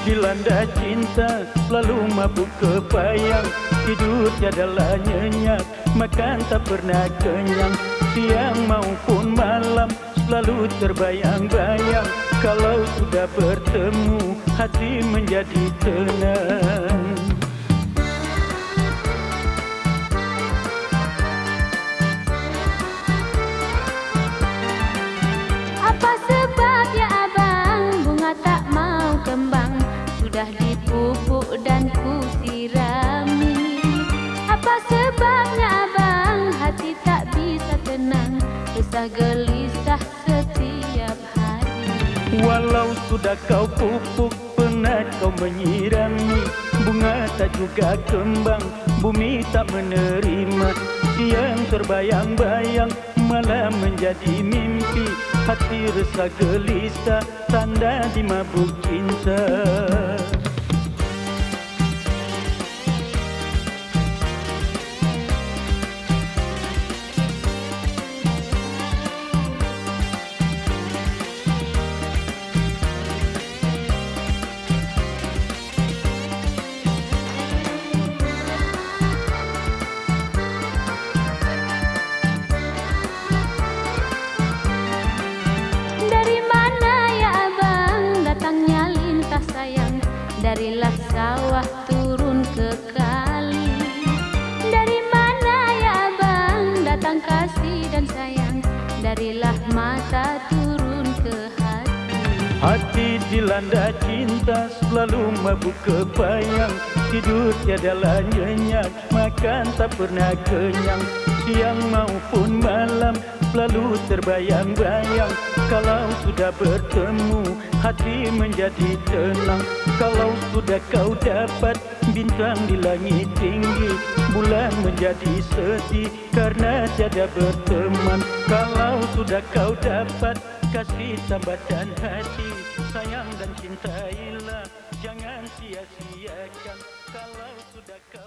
dilanda cinta, selalu mabuk kebayang. Tidur tiadalah nyenyak, makan tak pernah kenyang. Siang maupun malam, selalu terbayang-bayang. Kalau sudah bertemu, hati menjadi tenang. Apa sebabnya abang, bunga tak mau kembang? Sudah dipupuk dan kusirami. Apa sebabnya abang, hati tak bisa tenang, resah gelisah setiap hari. Walau sudah kau pupuk, penat kau menyirami. Bunga tak juga kembang, bumi tak menerima. Siang terbayang-bayang, malam menjadi mimpi. Hati resah gelisah, tanda dimabuk cinta. Darilah sawah turun ke kali. Dari mana ya abang, datang kasih dan sayang. Darilah mata turun ke hati. Hati dilanda cinta, selalu mabuk kebayang. Tidur tiadalah nyenyak, makan tak pernah kenyang. Siang maupun malam, selalu terbayang-bayang. Kalau sudah bertemu, hati menjadi tenang. Kalau sudah kau dapat bintang di langit tinggi, bulan menjadi sedih karena tiada berteman. Kalau sudah kau dapat kasih tambatan hati, sayang dan cintailah, jangan sia-siakan. Kalau sudah kau